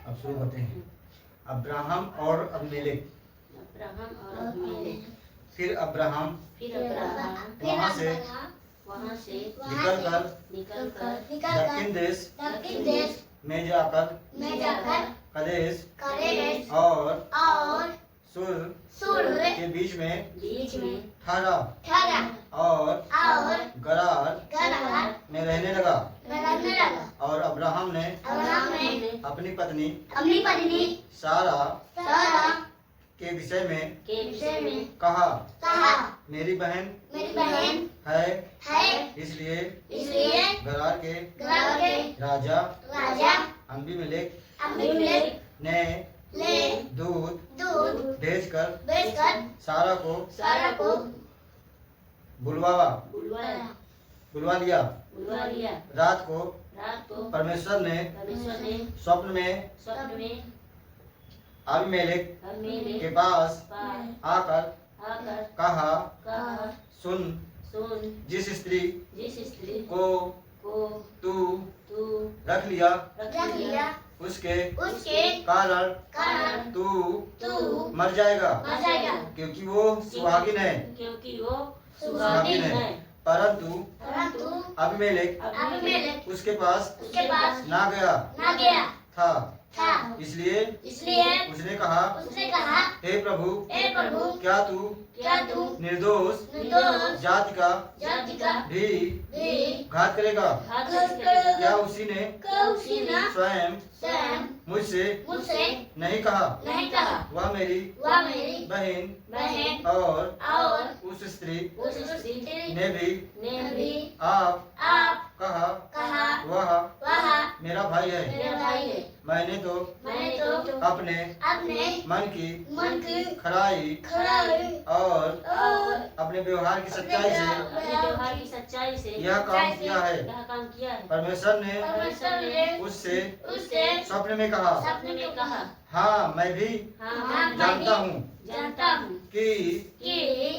अब शुरू करते हैं। अब्राहम और अबीमेलेक। फिर अब्राहम वहाँ से निकलकर दक्षिण देश में जाकर कदेश और सुर के बीच में ठहरा और गरार में रहने लगा। और अब्राहम ने अपनी पत्नी सारा के विषय में कहा, मेरी बहन है, इसलिए गरार के राजा अबीमेलेक ने दूध भेजकर सारा को बुलवा लिया। रात को परमेश्वर ने स्वप्न में अबीमेलेक के पास आकर कहा, सुन, जिस स्त्री को तू रख लिया उसके कारण तू मर जाएगा, क्योंकि वो सुहागिन है। परंतु अबीमेलेक उसके पास ना गया था। इसलिए उसने कहा, हे प्रभु, क्या तू निर्दोष जाति का भी घात करेगा? क्या उसी ने स्वयं मुझसे नहीं कहा, वह मेरी बहन और उस स्त्री ने भी आप कहा वह मेरा भाई है। मैंने तो अपने मन की खराई और अपने व्यवहार की सच्चाई से यह काम किया है। परमेश्वर ने उससे स्वप्न में कहा, हाँ, मैं भी जानता हूँ कि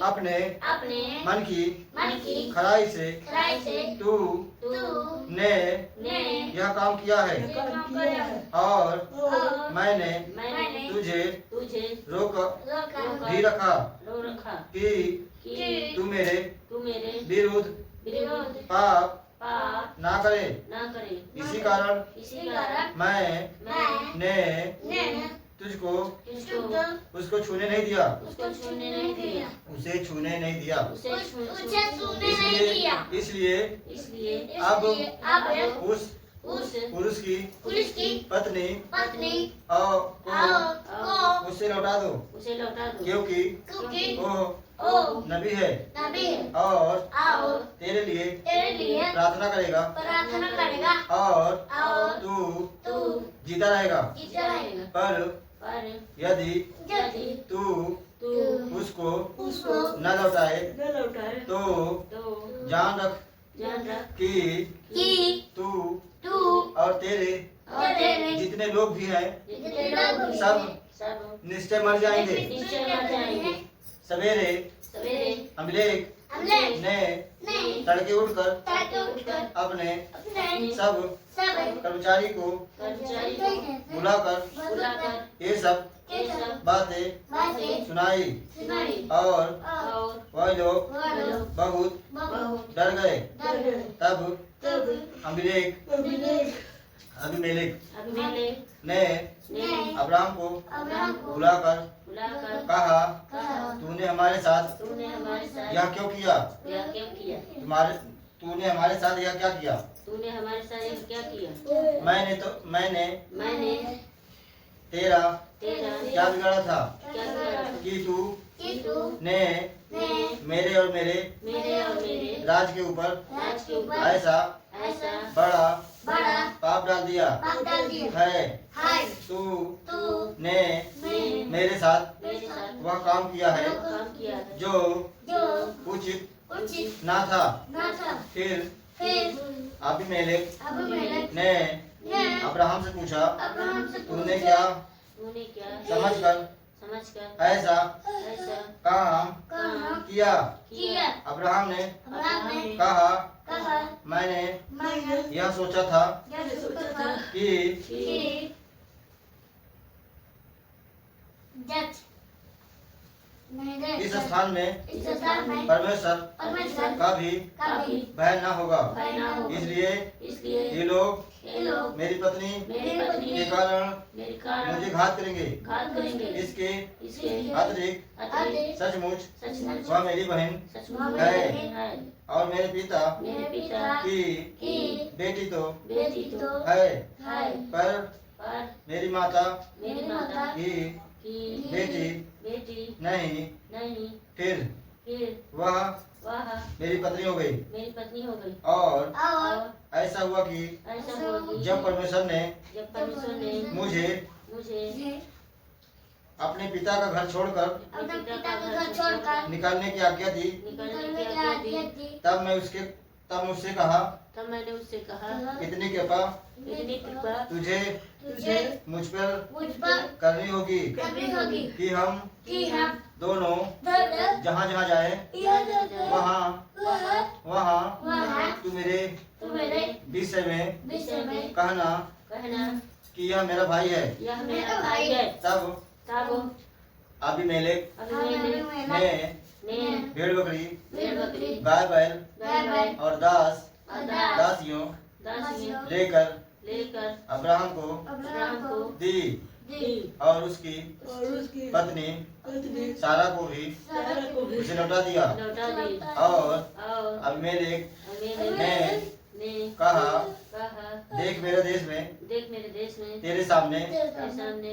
अपने मन की खराई से तू ने यह काम किया है, और मैंने तुझे रोक भी रखा कि तू मेरे विरुद्ध पाप ना करे। इसी कारण मैंने तुझको उसको छूने नहीं दिया, उसे छूने नहीं दिया। इसलिए अब उस पुरुष की पत्नी को उससे लौटा दो, क्योंकि वो नबी है और तेरे लिए प्रार्थना करेगा और तू जीता रहेगा। पर यदि तू उसको न लौटाए तो जान रख कि तू और तेरे जितने लोग भी हैं सब निश्चय मर जाएंगे। सवेरे अबीमेलेक ने तड़के उठकर अपने सब कर्मचारी को बुलाकर ये सब बातें सुनाई, और वह लोग बहुत डर गए। तब अबीमेलेक ने अब्राहम को बुलाकर कहा, तूने हमारे साथ यह क्यों किया? तूने हमारे साथ यह क्या किया? मैंने तेरा क्या बिगाड़ा था कि तू ने मेरे और मेरे राज के ऊपर ऐसा बड़ा पाप डाल दिया है। तू ने मेरे साथ वह काम किया है जो उचित ना था। फिर अबीमेलेक ने अब्राहम से पूछा, तूने क्या समझकर ऐसा काम किया? अब्राहम ने कहा, मैंने यह सोचा था कि इस स्थान में परमेश्वर का भी भय न होगा। इसलिए ये लोग मेरी पत्नी के कारण मुझे घात करेंगे। इसके अतिरिक्त सचमुच वह मेरी बहन है और मेरे पिता की बेटी तो है, पर मेरी माता की बेटी नहीं। फिर वह मेरी पत्नी हो गई। और ऐसा हुआ कि जब परमेश्वर ने मुझे अपने पिता का घर छोड़कर निकालने की आज्ञा दी, तब मुझसे कहा, इतनी कृपा तुझे मुझ पर करनी होगी कि हम दोनों जहाँ जहाँ जाए वहाँ तू मेरे विषय में कहना कि यह मेरा भाई है। तब अबीमेलेक ने भेड़ बकरी, गाय बैल और दासियों लेकर अब्राहम को दी और उसकी पत्नी सारा को भी उसे लौटा दिया। और अबीमेलेक ने कहा, देख मेरे देश में तेरे सामने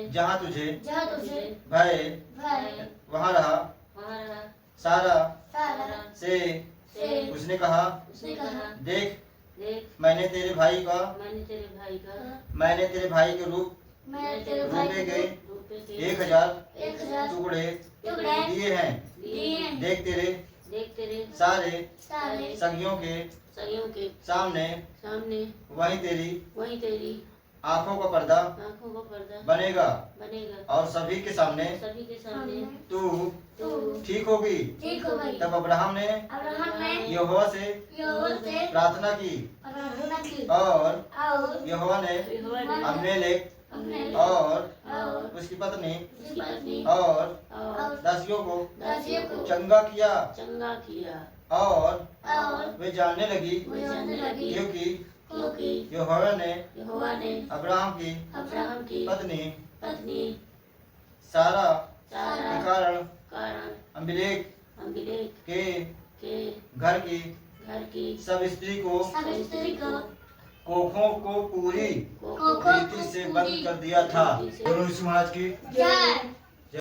जहाँ तुझे भय वहाँ रहा। सारा से उसने कहा, देख मैंने तेरे भाई के रूप के 1000 टुकड़े दिए हैं। देख तेरे सारे संगियों के सामने वही तेरी आँखों का पर्दा बनेगा और सभी के सामने तू ठीक होगी। तब अब्राहम ने यहोवा से प्रार्थना की और यहोवा ने अबीमेलेक और उसकी पत्नी और दासियों को चंगा किया और वे जानने लगी क्योंकि यहोवा ने अब्राहम की पत्नी सारा के कारण अबीमेलेक के घर की सब स्त्री को कोखों को पूरी रीति से बंद कर दिया था। गुरु यीशु महाराज की